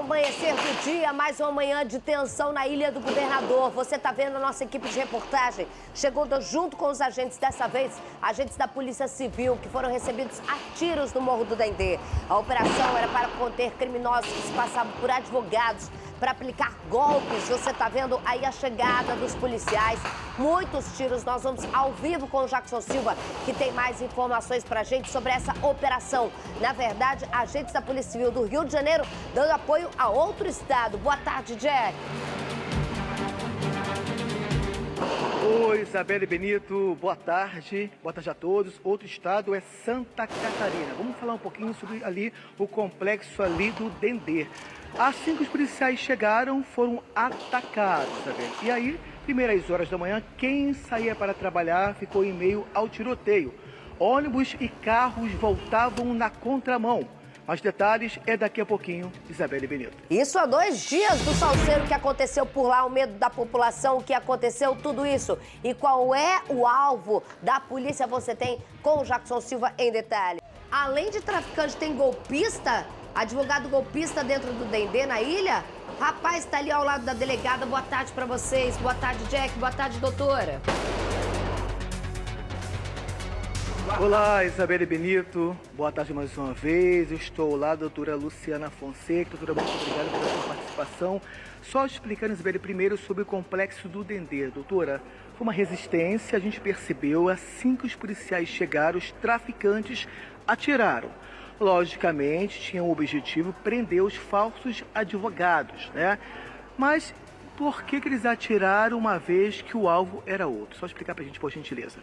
amanhecer do dia, mais uma manhã de tensão na Ilha do Governador. Você está vendo a nossa equipe de reportagem chegando junto com os agentes, dessa vez, agentes da Polícia Civil, que foram recebidos a tiros no Morro do Dendê. A operação era para conter criminosos que se passavam por advogados para aplicar golpes. Você está vendo aí a chegada dos policiais, muitos tiros. Nós vamos ao vivo com o Jackson Silva, que tem mais informações para a gente sobre essa operação. Na verdade, agentes da Polícia Civil do Rio de Janeiro dando apoio a outro estado. Boa tarde, Jack. Oi, Isabelle Benito, boa tarde a todos. Outro estado é Santa Catarina. Vamos falar um pouquinho sobre ali o complexo ali do Dendê. Assim que os policiais chegaram, foram atacados, Isabelle. E aí, primeiras horas da manhã, quem saía para trabalhar ficou em meio ao tiroteio. Ônibus e carros voltavam na contramão. Mais detalhes é daqui a pouquinho, Isabelle Benito. Isso há 2 dias do salseiro que aconteceu por lá, o medo da população, o que aconteceu, tudo isso. E qual é o alvo da polícia, você tem com o Jackson Silva em detalhe. Além de traficante, tem golpista, advogado golpista dentro do Dendê, na ilha. Rapaz, tá ali ao lado da delegada. Boa tarde pra vocês. Boa tarde, Jack. Boa tarde, doutora. Olá, Isabelle Benito. Boa tarde mais uma vez. Eu estou lá, doutora Luciana Fonseca. Doutora, muito obrigada pela sua participação. Só explicando, Isabelle, primeiro sobre o complexo do Dendê. Doutora, foi uma resistência, a gente percebeu, assim que os policiais chegaram, os traficantes atiraram. Logicamente, tinham o objetivo prender os falsos advogados, né? Mas por que eles atiraram uma vez que o alvo era outro? Só explicar pra gente, por gentileza.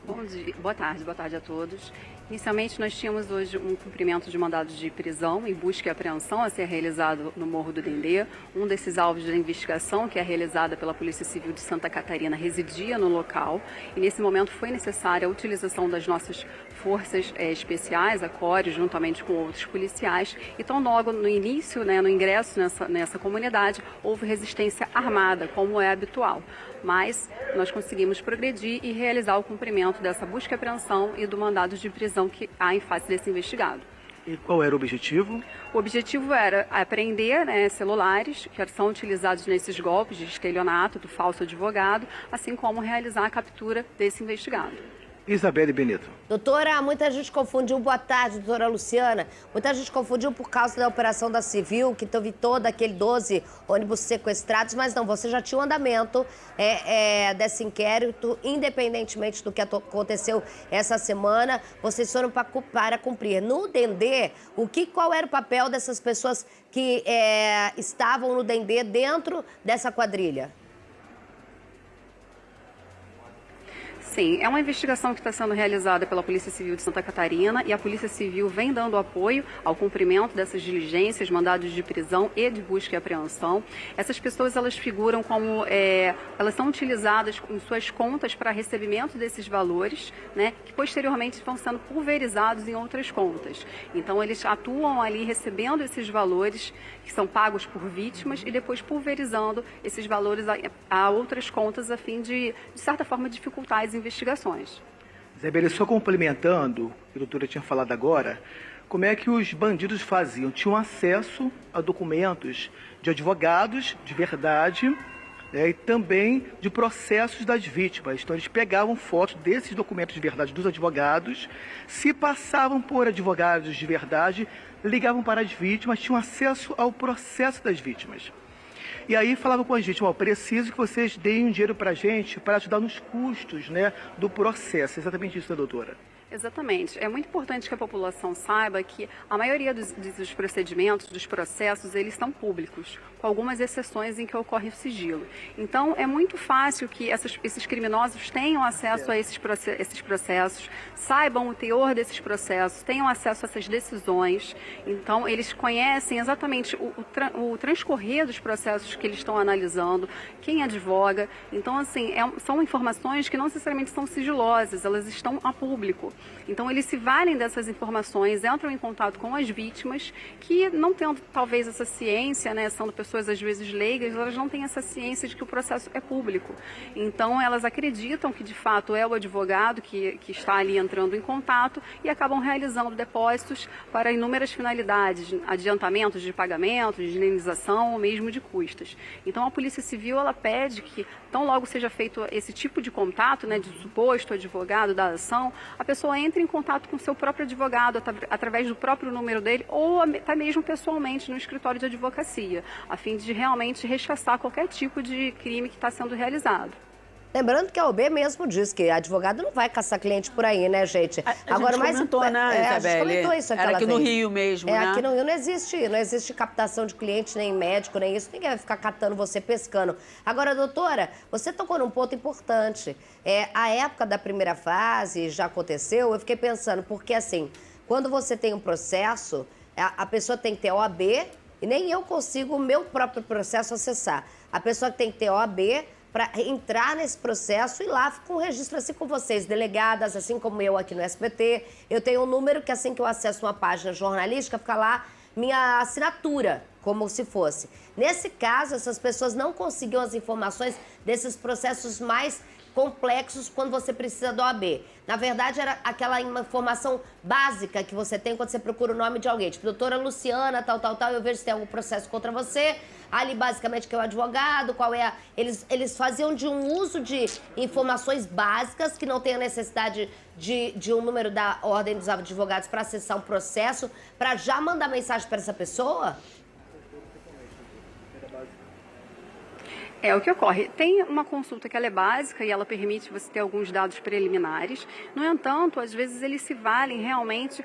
Bom dia, boa tarde a todos. Inicialmente, nós tínhamos hoje um cumprimento de mandado de prisão e busca e apreensão a ser realizado no Morro do Dendê. Um desses alvos da investigação, que é realizada pela Polícia Civil de Santa Catarina, residia no local. E nesse momento foi necessária a utilização das nossas forças especiais, a CORE, juntamente com outros policiais. Então, logo no início, no ingresso nessa comunidade, houve resistência armada, como é habitual. Mas nós conseguimos progredir e realizar o cumprimento dessa busca e apreensão e do mandado de prisão que há em face desse investigado. E qual era o objetivo? O objetivo era apreender celulares que são utilizados nesses golpes de estelionato, do falso advogado, assim como realizar a captura desse investigado. Isabelle Benito. Doutora, muita gente confundiu, boa tarde, doutora Luciana, muita gente confundiu por causa da operação da Civil, que teve todo aquele 12 ônibus sequestrados, mas não, você já tinha um andamento desse inquérito, independentemente do que aconteceu essa semana, vocês foram para cumprir. No Dendê, qual era o papel dessas pessoas que estavam no Dendê dentro dessa quadrilha? Sim, é uma investigação que está sendo realizada pela Polícia Civil de Santa Catarina e a Polícia Civil vem dando apoio ao cumprimento dessas diligências, mandados de prisão e de busca e apreensão. Essas pessoas, elas figuram como, elas são utilizadas em suas contas para recebimento desses valores, que posteriormente vão sendo pulverizados em outras contas. Então, eles atuam ali recebendo esses valores que são pagos por vítimas e depois pulverizando esses valores a outras contas a fim de certa forma, dificultar as investigações. Isabelle, só complementando, a doutora tinha falado agora, como é que os bandidos faziam? Tinham acesso a documentos de advogados de verdade, e também de processos das vítimas. Então, eles pegavam fotos desses documentos de verdade dos advogados, se passavam por advogados de verdade, ligavam para as vítimas, tinham acesso ao processo das vítimas. E aí falavam com a gente, preciso que vocês deem um dinheiro para a gente para ajudar nos custos, do processo. Exatamente isso, doutora. Exatamente. É muito importante que a população saiba que a maioria dos procedimentos, dos processos, eles são públicos, com algumas exceções em que ocorre o sigilo. Então, é muito fácil que esses criminosos tenham acesso a esses processos, saibam o teor desses processos, tenham acesso a essas decisões. Então, eles conhecem exatamente o transcorrer dos processos que eles estão analisando, quem advoga. Então, assim, são informações que não necessariamente são sigilosas, elas estão a público. Então, eles se valem dessas informações, entram em contato com as vítimas, que não tendo talvez essa ciência, né, sendo pessoas às vezes leigas, elas não têm essa ciência de que o processo é público. Então, elas acreditam que de fato é o advogado que está ali entrando em contato e acabam realizando depósitos para inúmeras finalidades, adiantamentos de pagamento, de indenização ou mesmo de custas. Então, a Polícia Civil, ela pede que, tão logo seja feito esse tipo de contato, né, de suposto advogado da ação, a pessoa entre em contato com o seu próprio advogado através do próprio número dele ou até mesmo pessoalmente no escritório de advocacia, a fim de realmente rechaçar qualquer tipo de crime que está sendo realizado. Lembrando que a OAB mesmo diz que advogado não vai caçar cliente por aí, né, gente? Agora, gente comentou, né, Isabelle? A gente comentou isso aquela Era aqui vez. no Rio mesmo, né? Aqui no Rio não existe captação de cliente, nem médico, nem isso. Ninguém vai ficar catando você, pescando. Agora, doutora, você tocou num ponto importante. A época da primeira fase já aconteceu, eu fiquei pensando, porque assim, quando você tem um processo, a pessoa tem que ter OAB e nem eu consigo o meu próprio processo acessar. A pessoa tem que ter OAB para entrar nesse processo e lá com um registro assim com vocês, delegadas, assim como eu aqui no SBT. Eu tenho um número que assim que eu acesso uma página jornalística, fica lá minha assinatura, como se fosse. Nesse caso, essas pessoas não conseguiam as informações desses processos mais complexos quando você precisa do OAB. Na verdade, era aquela informação básica que você tem quando você procura o nome de alguém. Tipo, doutora Luciana, tal, eu vejo se tem algum processo contra você. Ali, basicamente, que é o advogado, qual é a... Eles faziam de um uso de informações básicas que não tem a necessidade de um número da Ordem dos Advogados para acessar um processo, para já mandar mensagem para essa pessoa? É o que ocorre. Tem uma consulta que ela é básica e ela permite você ter alguns dados preliminares. No entanto, às vezes eles se valem realmente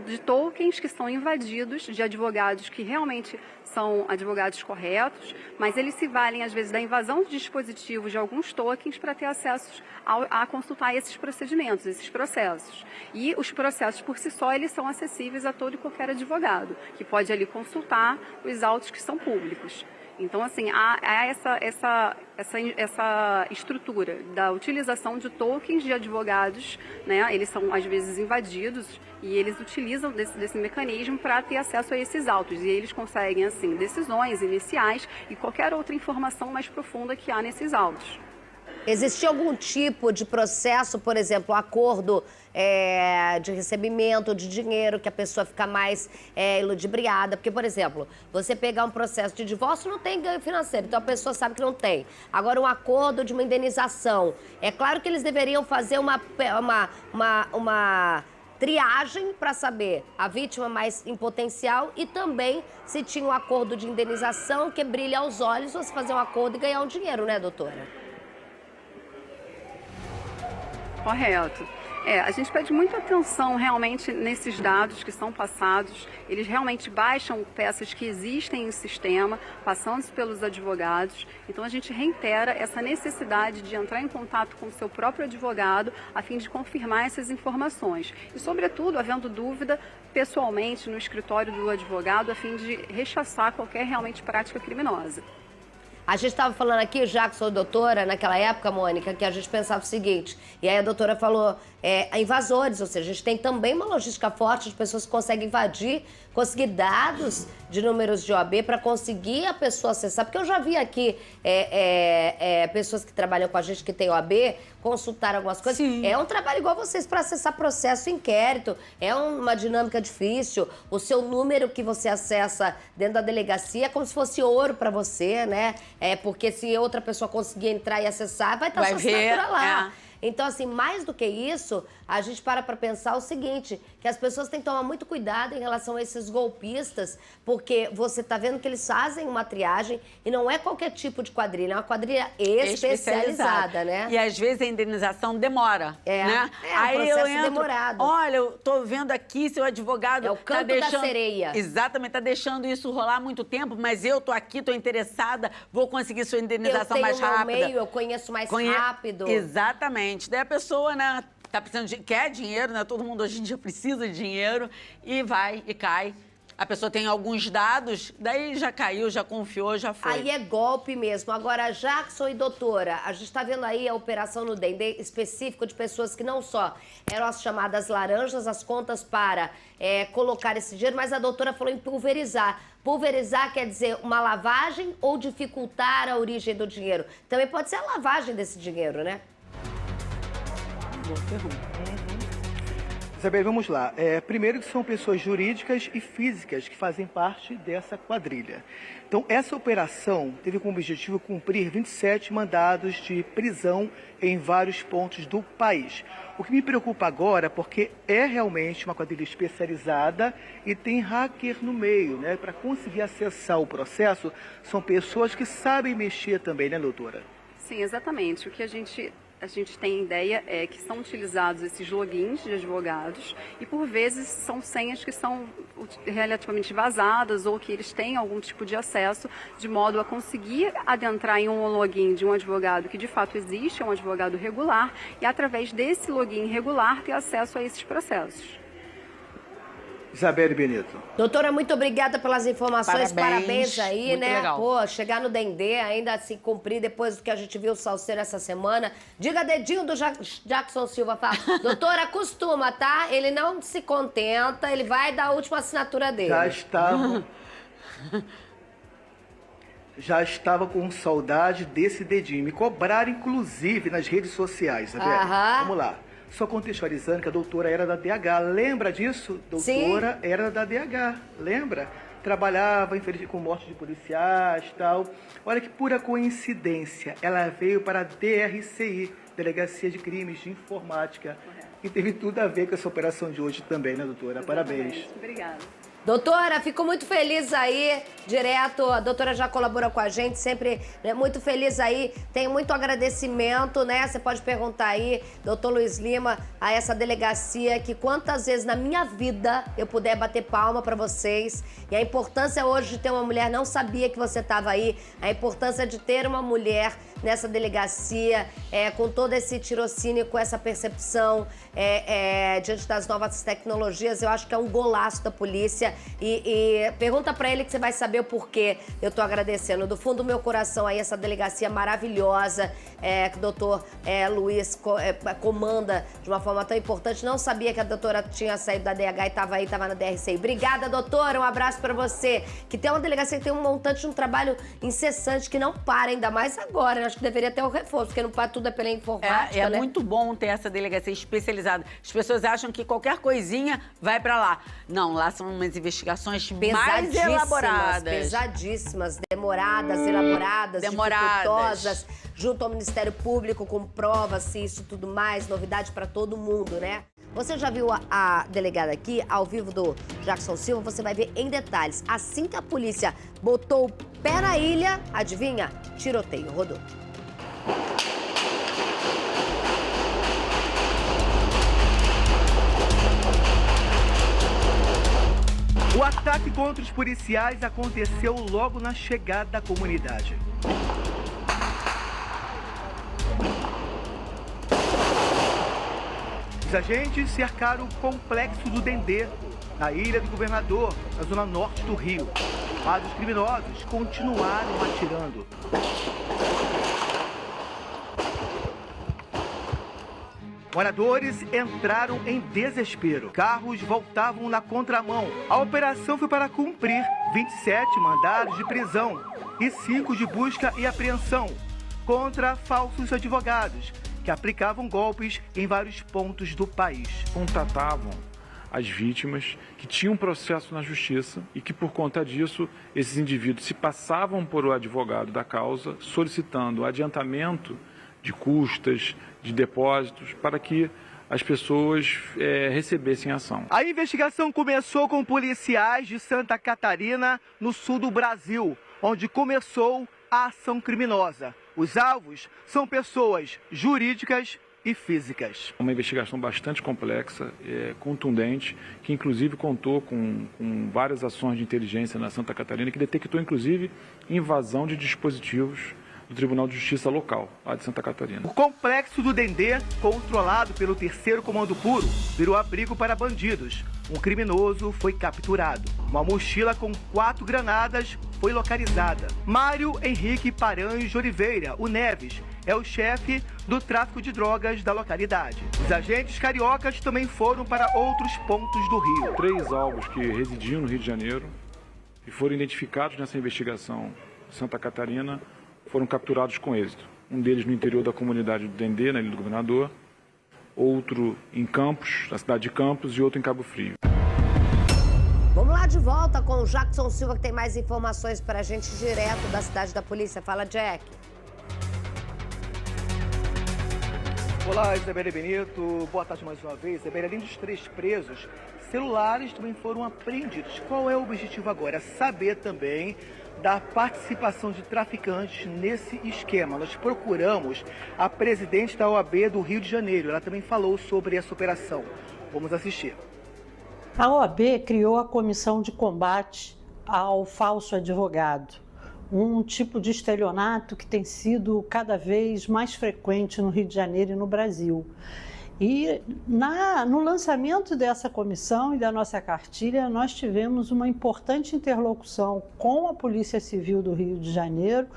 de tokens que são invadidos, de advogados que realmente são advogados corretos, mas eles se valem, às vezes, da invasão de dispositivos de alguns tokens para ter acesso a consultar esses procedimentos, esses processos. E os processos, por si só, eles são acessíveis a todo e qualquer advogado, que pode ali consultar os autos que são públicos. Então, assim, há essa estrutura da utilização de tokens de advogados, né? Eles são, às vezes, invadidos e eles utilizam desse mecanismo para ter acesso a esses autos. E eles conseguem, assim, decisões iniciais e qualquer outra informação mais profunda que há nesses autos. Existia algum tipo de processo, por exemplo, acordo de recebimento de dinheiro, que a pessoa fica mais ludibriada? Porque, por exemplo, você pegar um processo de divórcio não tem ganho financeiro, então a pessoa sabe que não tem. Agora, um acordo de uma indenização. É claro que eles deveriam fazer uma triagem para saber a vítima mais em potencial e também se tinha um acordo de indenização que brilha aos olhos, você fazer um acordo e ganhar um dinheiro, né, doutora? Correto. A gente pede muita atenção realmente nesses dados que são passados. Eles realmente baixam peças que existem em sistema, passando pelos advogados. Então, a gente reitera essa necessidade de entrar em contato com o seu próprio advogado a fim de confirmar essas informações. E, sobretudo, havendo dúvida, pessoalmente no escritório do advogado, a fim de rechaçar qualquer realmente prática criminosa. A gente estava falando aqui, já que sou doutora, naquela época, Mônica, que a gente pensava o seguinte, e aí a doutora falou, invasores, ou seja, a gente tem também uma logística forte de pessoas que conseguem invadir, conseguir dados de números de OAB para conseguir a pessoa acessar, porque eu já vi aqui pessoas que trabalham com a gente que tem OAB, consultar algumas coisas. Sim. É um trabalho igual vocês para acessar processo e inquérito, é uma dinâmica difícil, o seu número que você acessa dentro da delegacia é como se fosse ouro para você, né? Porque se outra pessoa conseguir entrar e acessar, vai estar sua assinatura lá. Então, assim, mais do que isso, a gente para pensar o seguinte, que as pessoas têm que tomar muito cuidado em relação a esses golpistas, porque você tá vendo que eles fazem uma triagem e não é qualquer tipo de quadrilha, é uma quadrilha especializada, né? E às vezes a indenização demora, né? Aí um processo demorado. Olha, eu tô vendo aqui, seu advogado... É o canto da sereia. Exatamente, tá deixando isso rolar há muito tempo, mas eu tô aqui, tô interessada, vou conseguir sua indenização mais rápida. Eu tenho eu conheço mais rápido. Exatamente. Daí a pessoa, né, tá precisando quer dinheiro, né? Todo mundo hoje em dia precisa de dinheiro e vai e cai a pessoa tem alguns dados, daí já caiu, já confiou, já foi. Aí é golpe mesmo. Agora, Jackson e doutora, a gente está vendo aí a operação no Dendê específico de pessoas que não só eram as chamadas laranjas, as contas para colocar esse dinheiro, mas a doutora falou em pulverizar. Pulverizar quer dizer uma lavagem ou dificultar a origem do dinheiro? Também pode ser a lavagem desse dinheiro, né? Boa pergunta. Isabel, vamos lá. Primeiro que são pessoas jurídicas e físicas que fazem parte dessa quadrilha. Então, essa operação teve como objetivo cumprir 27 mandados de prisão em vários pontos do país. O que me preocupa agora, porque é realmente uma quadrilha especializada e tem hacker no meio, né? Para conseguir acessar o processo, são pessoas que sabem mexer também, né, doutora? Sim, exatamente. O que a gente tem ideia é que são utilizados esses logins de advogados e, por vezes, são senhas que são relativamente vazadas ou que eles têm algum tipo de acesso, de modo a conseguir adentrar em um login de um advogado que, de fato, existe, é um advogado regular, e, através desse login regular, ter acesso a esses processos. Isabelle Benito. Doutora, muito obrigada pelas informações. Parabéns aí, muito né? legal. Pô, chegar no Dendê, ainda se cumprir depois do que a gente viu o Salceiro essa semana. Diga dedinho do Jackson Silva, fala. Doutora, acostuma, tá? Ele não se contenta, ele vai dar a última assinatura dele. Já estava com saudade desse dedinho. Me cobraram, inclusive, nas redes sociais, Isabelle. Vamos lá. Só contextualizando que a doutora era da DH. Lembra disso? Doutora Sim. era da DH. Lembra? Trabalhava, infelizmente, com morte de policiais e tal. Olha que pura coincidência. Ela veio para a DRCI, Delegacia de Crimes de Informática. E teve tudo a ver com essa operação de hoje também, né, doutora? Parabéns. Obrigada. Doutora, fico muito feliz aí, direto, a doutora já colabora com a gente, sempre muito feliz aí, tenho muito agradecimento, né? Você pode perguntar aí, doutor Luiz Lima, a essa delegacia, que quantas vezes na minha vida eu puder bater palma pra vocês, e a importância hoje de ter uma mulher, não sabia que você estava aí, a importância de ter uma mulher nessa delegacia, com todo esse tirocínio, com essa percepção diante das novas tecnologias, eu acho que é um golaço da polícia. E pergunta pra ele que você vai saber o porquê eu tô agradecendo. Do fundo do meu coração aí, essa delegacia maravilhosa que o doutor Luiz comanda de uma forma tão importante. Não sabia que a doutora tinha saído da DH e tava aí, tava na DRCI. Obrigada, doutora, um abraço pra você. Que tem uma delegacia que tem um montante de um trabalho incessante que não para, ainda mais agora, né? Acho que deveria ter um reforço, porque não para tudo é pela informática, né? Muito bom ter essa delegacia especializada. As pessoas acham que qualquer coisinha vai pra lá. Não, lá são umas investigações mais elaboradas. Pesadíssimas, demoradas, elaboradas, dificultosas, junto ao Ministério Público, com provas e isso tudo mais, novidade pra todo mundo, né? Você já viu a delegada aqui, ao vivo do Jackson Silva, você vai ver em detalhes. Assim que a polícia botou o pé na ilha, adivinha? Tiroteio, rodou. O ataque contra os policiais aconteceu logo na chegada da comunidade. Os agentes cercaram o complexo do Dendê, na Ilha do Governador, na zona norte do Rio. Mas os criminosos continuaram atirando. Moradores entraram em desespero. Carros voltavam na contramão. A operação foi para cumprir 27 mandados de prisão e 5 de busca e apreensão contra falsos advogados que aplicavam golpes em vários pontos do país. Contatavam as vítimas que tinham processo na justiça e que, por conta disso, esses indivíduos se passavam por o advogado da causa, solicitando adiantamento de custas, de depósitos, para que as pessoas recebessem ação. A investigação começou com policiais de Santa Catarina, no sul do Brasil, onde começou a ação criminosa. Os alvos são pessoas jurídicas e físicas. Uma investigação bastante complexa, contundente, que inclusive contou com várias ações de inteligência na Santa Catarina, que detectou inclusive invasão de dispositivos do Tribunal de Justiça local, lá de Santa Catarina. O complexo do Dendê, controlado pelo 3º Comando Puro, virou abrigo para bandidos. Um criminoso foi capturado. Uma mochila com 4 granadas foi localizada. Mário Henrique Paranhos de Oliveira, o Neves, é o chefe do tráfico de drogas da localidade. Os agentes cariocas também foram para outros pontos do Rio. 3 alvos que residiam no Rio de Janeiro e foram identificados nessa investigação em Santa Catarina foram capturados com êxito. Um deles no interior da comunidade do Dendê, na Ilha do Governador, outro em Campos, na cidade de Campos, e outro em Cabo Frio. Vamos lá de volta com o Jackson Silva, que tem mais informações para a gente direto da cidade da polícia. Fala, Jack. Olá, Isabelle Benito. Boa tarde mais uma vez. Isabelle, além dos 3 presos, celulares também foram apreendidos. Qual é o objetivo agora? Saber também da participação de traficantes nesse esquema. Nós procuramos a presidente da OAB do Rio de Janeiro. Ela também falou sobre essa operação. Vamos assistir. A OAB criou a Comissão de Combate ao Falso Advogado, um tipo de estelionato que tem sido cada vez mais frequente no Rio de Janeiro e no Brasil. E no lançamento dessa comissão e da nossa cartilha, nós tivemos uma importante interlocução com a Polícia Civil do Rio de Janeiro,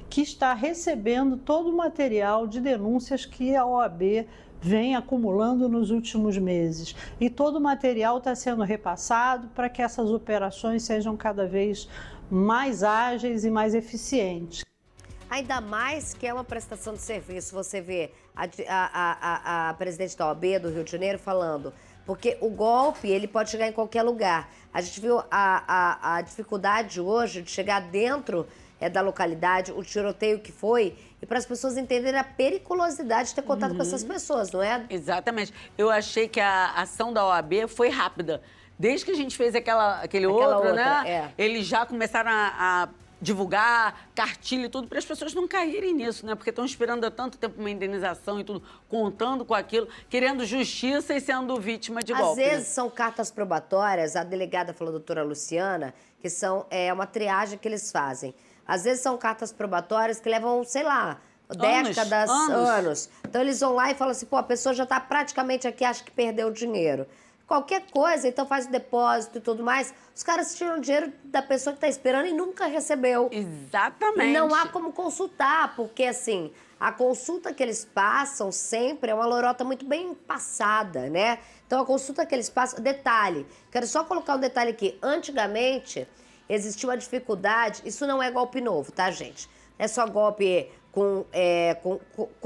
que está recebendo todo o material de denúncias que a OAB vem acumulando nos últimos meses. E todo o material está sendo repassado para que essas operações sejam cada vez mais ágeis e mais eficientes. Ainda mais que é uma prestação de serviço. Você vê a presidente da OAB do Rio de Janeiro falando, porque o golpe ele pode chegar em qualquer lugar. A gente viu a dificuldade hoje de chegar dentro da localidade, o tiroteio que foi, e para as pessoas entenderem a periculosidade de ter contato com essas pessoas, não é? Exatamente. Eu achei que a ação da OAB foi rápida. Desde que a gente fez aquele outro, né? Eles já começaram a divulgar cartilha e tudo, para as pessoas não caírem nisso, né? Porque estão esperando há tanto tempo uma indenização e tudo, contando com aquilo, querendo justiça e sendo vítima de golpe. Às vezes são cartas probatórias, a delegada falou, a doutora Luciana, que são uma triagem que eles fazem. Às vezes são cartas probatórias que levam, sei lá, décadas, anos. Então eles vão lá e falam assim, pô, a pessoa já está praticamente aqui, acha que perdeu o dinheiro. Qualquer coisa, então faz o depósito e tudo mais. Os caras tiram dinheiro da pessoa que está esperando e nunca recebeu. Exatamente. Não há como consultar, porque assim, a consulta que eles passam sempre é uma lorota muito bem passada, né? Então a consulta que eles passam... Detalhe, quero só colocar um detalhe aqui. Antigamente, existia uma dificuldade, isso não é golpe novo, tá, gente? Não é só golpe com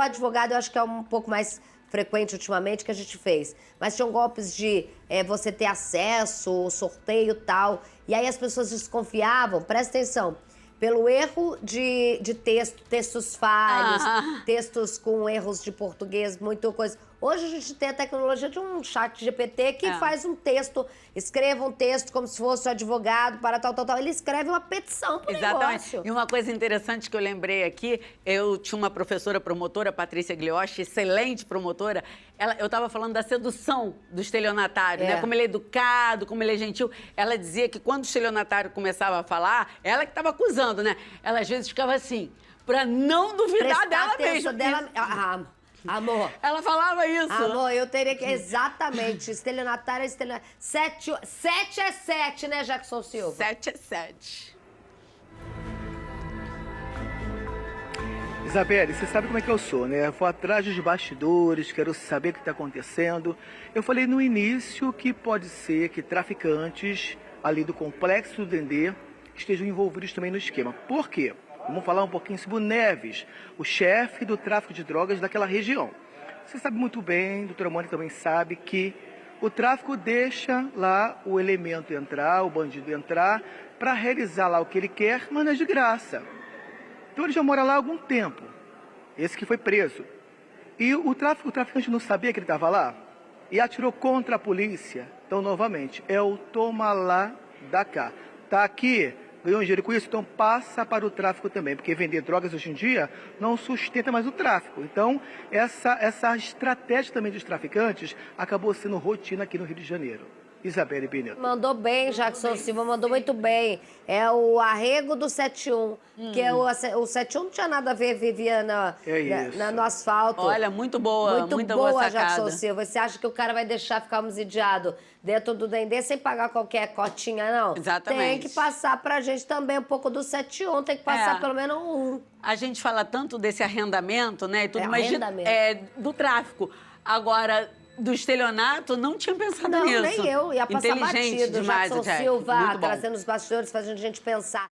advogado, eu acho que é um pouco mais frequente ultimamente que a gente fez. Mas tinham golpes de você ter acesso, sorteio e tal. E aí as pessoas desconfiavam, presta atenção, pelo erro de texto, textos falhos, textos com erros de português, muita coisa. Hoje a gente tem a tecnologia de um chat GPT que faz um texto, escreva um texto como se fosse o advogado para tal. Ele escreve uma petição pro negócio. E uma coisa interessante que eu lembrei aqui, eu tinha uma professora promotora, Patrícia Glioche, excelente promotora, eu estava falando da sedução do estelionatário, né? Como ele é educado, como ele é gentil. Ela dizia que quando o estelionatário começava a falar, ela que estava acusando, né? Ela às vezes ficava assim, para não duvidar dela mesma. Amor. Ela falava isso. Amor, eu teria que... Exatamente. Estelionatário é estelionatário. 7 é 7, né, Jackson Silva? 7 é 7. Isabelle, você sabe como é que eu sou, né? Vou atrás dos bastidores, quero saber o que está acontecendo. Eu falei no início que pode ser que traficantes ali do Complexo do Dendê estejam envolvidos também no esquema. Por quê? Vamos falar um pouquinho sobre o Neves, o chefe do tráfico de drogas daquela região. Você sabe muito bem, a doutora Mônica também sabe, que o tráfico deixa lá o elemento entrar, o bandido entrar, para realizar lá o que ele quer, mas não é de graça. Então ele já mora lá há algum tempo, esse que foi preso. E o traficante não sabia que ele estava lá e atirou contra a polícia. Então, novamente, é o toma lá da cá. Tá aqui... ganhou dinheiro com isso, então passa para o tráfico também, porque vender drogas hoje em dia não sustenta mais o tráfico. Então, essa estratégia também dos traficantes acabou sendo rotina aqui no Rio de Janeiro. Isabelle Benedetto. Mandou bem, Jackson Silva, mandou muito bem. É o arrego do 71, que é o 71 não tinha nada a ver, vivia no asfalto. Olha, muito boa, muito boa boa, sacada. Jackson Silva. Você acha que o cara vai deixar ficar homicidiado dentro do Dendê sem pagar qualquer cotinha, não? Exatamente. Tem que passar pra gente também um pouco do 71, tem que passar pelo menos um. A gente fala tanto desse arrendamento, né, e tudo, mas arrendamento. Do tráfico. Agora, do estelionato, não tinha pensado nisso. Não, nem eu. Ia passar Inteligente batido. demais, Jackson Jack. Silva Muito bom. trazendo os bastidores, fazendo a gente pensar.